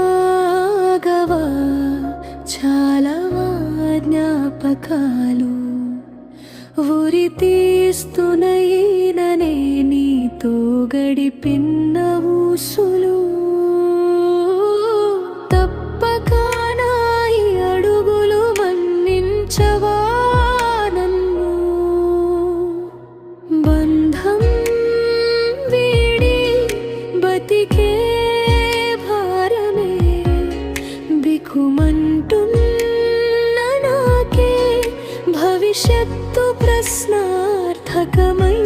క్షణమాగవా చాలవా జ్ఞాపకాలు ఉరి తీస్తునైననే నీతో గడిపిన ఊసులు తప్పక నా ఈ అడుగులు మన్నించవా నన్ను బంధం వీడి బతికే భారమే బికుమంటున్న నాకే భవిష్యత్తు ప్రశ్నార్థకమై